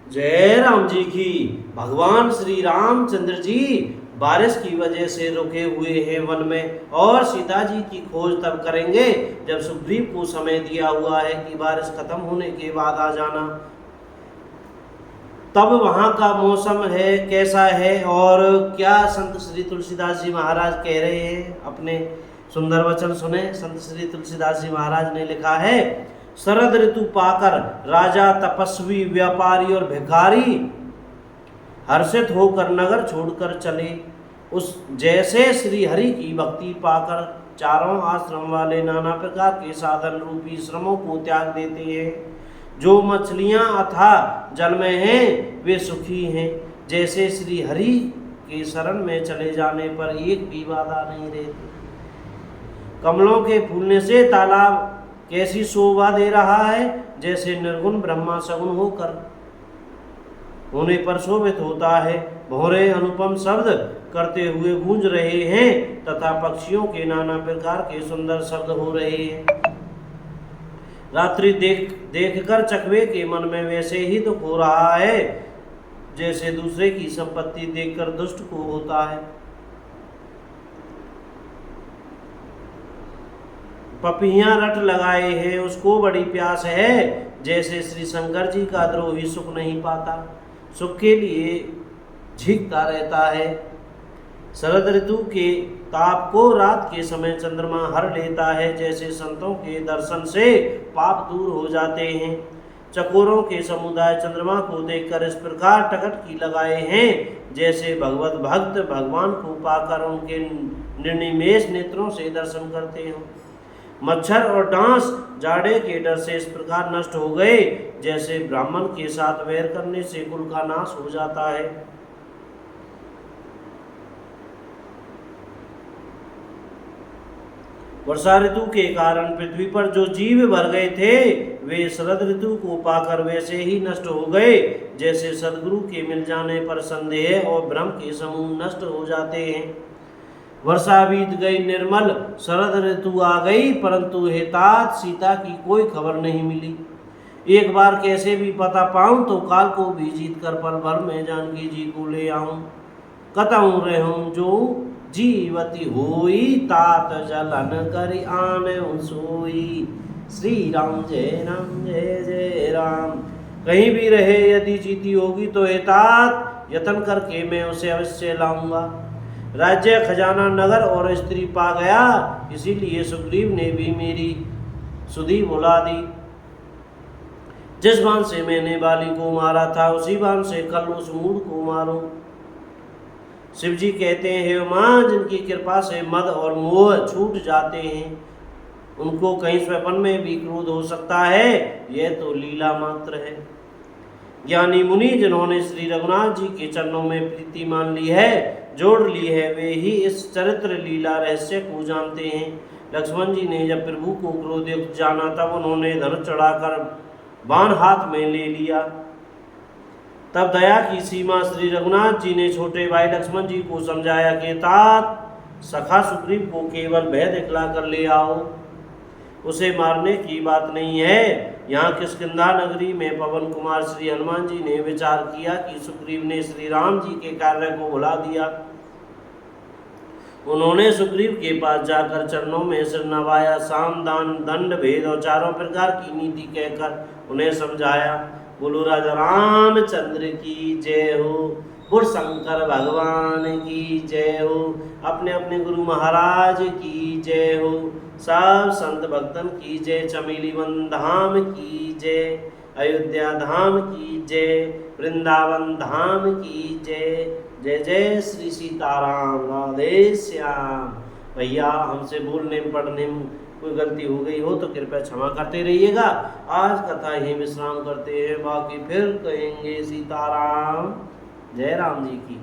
जय राम जी की। भगवान श्री रामचंद्र जी बारिश की वजह से रुके हुए हैं वन में, और सीता जी की खोज तब करेंगे जब सुग्रीव को समय दिया हुआ है कि बारिश खत्म होने के बाद आ जाना। तब वहाँ का मौसम है कैसा है और क्या संत श्री तुलसीदास जी महाराज कह रहे हैं, अपने सुंदर वचन सुने। संत श्री तुलसीदास जी महाराज ने लिखा है, शरद ऋतु पाकर राजा तपस्वी व्यापारी और भिखारी हर्षित होकर नगर छोड़कर चले। उस जैसे श्री हरि की भक्ति पाकर चारों आश्रम वाले नाना प्रकार के साधन रूपी श्रमों को त्याग देते हैं। जो मछलियां अथाह जल में हैं वे सुखी हैं। जैसे श्री हरि के शरण में चले जाने पर एक भी बाधा नहीं रहती। कमलों के फूलने से तालाब कैसी शोभा दे रहा है, जैसे निर्गुण ब्रह्मा सगुण होने पर शोभित होता है। भौरे अनुपम शब्द करते हुए गूंज रहे हैं तथा पक्षियों के नाना प्रकार के सुंदर शब्द हो रहे हैं। रात्रि देखकर चकवे के मन में वैसे ही दुख हो रहा है जैसे दूसरे की संपत्ति देखकर दुष्ट को होता है। पपियां रट लगाए हैं उसको बड़ी प्यास है, जैसे श्री शंकर जी का द्रोही सुख नहीं पाता, सुख के लिए झिकता रहता है। शरद ऋतु के ताप को रात के समय चंद्रमा हर लेता है, जैसे संतों के दर्शन से पाप दूर हो जाते हैं। चकोरों के समुदाय चंद्रमा को देखकर इस प्रकार टकटकी लगाए हैं, जैसे भगवत भक्त भगवान को पाकर उनके निर्निमेष नेत्रों से दर्शन करते हो। मच्छर और डांस जाड़े के डर से इस प्रकार नष्ट हो गए, जैसे ब्राह्मण के साथ वैर करने से कुल का नाश हो जाता है। वर्षा ऋतु के कारण पृथ्वी पर जो जीव भर गए थे वे शरद ऋतु को पाकर वैसे ही नष्ट हो गए, जैसे सदगुरु के मिल जाने पर संदेह और भ्रम के समूह नष्ट हो जाते हैं। वर्षा बीत गई, निर्मल शरद ऋतु आ गई, परंतु हेतात सीता की कोई खबर नहीं मिली। एक बार कैसे भी पता पाऊं तो काल को भी जीत कर पल भर में जानकी जी को ले आऊं। कतहूं रहूं जो जीवती होई, तात जलन करि आन सोई। श्री राम जय जय राम। कहीं भी रहे यदि जीती होगी तो हेतात यतन करके मैं उसे अवश्य लाऊंगा। राज्य खजाना नगर और स्त्री पा गया, इसीलिए सुग्रीव ने भी मेरी सुधि बुला दी। जिस बाण से मैंने बाली को मारा था उसी बाण से कल उस मूढ़ को मारूं। शिव जी कहते हैं, मां जिनकी कृपा से मद और मोह छूट जाते हैं उनको कहीं स्वप्न में भी क्रोध हो सकता है, यह तो लीला मात्र है। ज्ञानी मुनि जिन्होंने श्री रघुनाथ जी के चरणों में प्रीति मान ली है, जोड़ ली है, वे ही इस चरित्र लीला रहस्य को जानते हैं। लक्ष्मण जी ने जब प्रभु को क्रोधित जाना तब उन्होंने धनुष चढ़ाकर बाण हाथ में ले लिया। तब दया की सीमा श्री रघुनाथ जी ने छोटे भाई लक्ष्मण जी को समझाया कि तात सखा सुग्रीव को केवल भय दिखला कर ले आओ, उसे मारने की बात नहीं है। यहाँ किष्किंधा नगरी में पवन कुमार श्री हनुमान जी ने विचार किया कि सुग्रीव ने श्री राम जी के कार्य को भुला दिया। उन्होंने सुग्रीव के पास जाकर चरणों में सिर नवाया, साम दान दंड भेद और चारों प्रकार की नीति कहकर उन्हें समझाया। बोलो राजा रामचंद्र की जय हो, बोल शंकर भगवान की जय हो, अपने अपने गुरु महाराज की जय हो, सब संत भक्तन की जय, चमेली वन धाम की जय, अयोध्या धाम की जय, वृंदावन धाम की जय। जय जय श्री सीताराम, राधे श्याम। भैया हमसे बोलने पढ़ने में कोई गलती हो गई हो तो कृपया क्षमा करते रहिएगा। आज कथा यही विश्राम करते हैं, बाकी फिर कहेंगे सीताराम। जय राम जी की।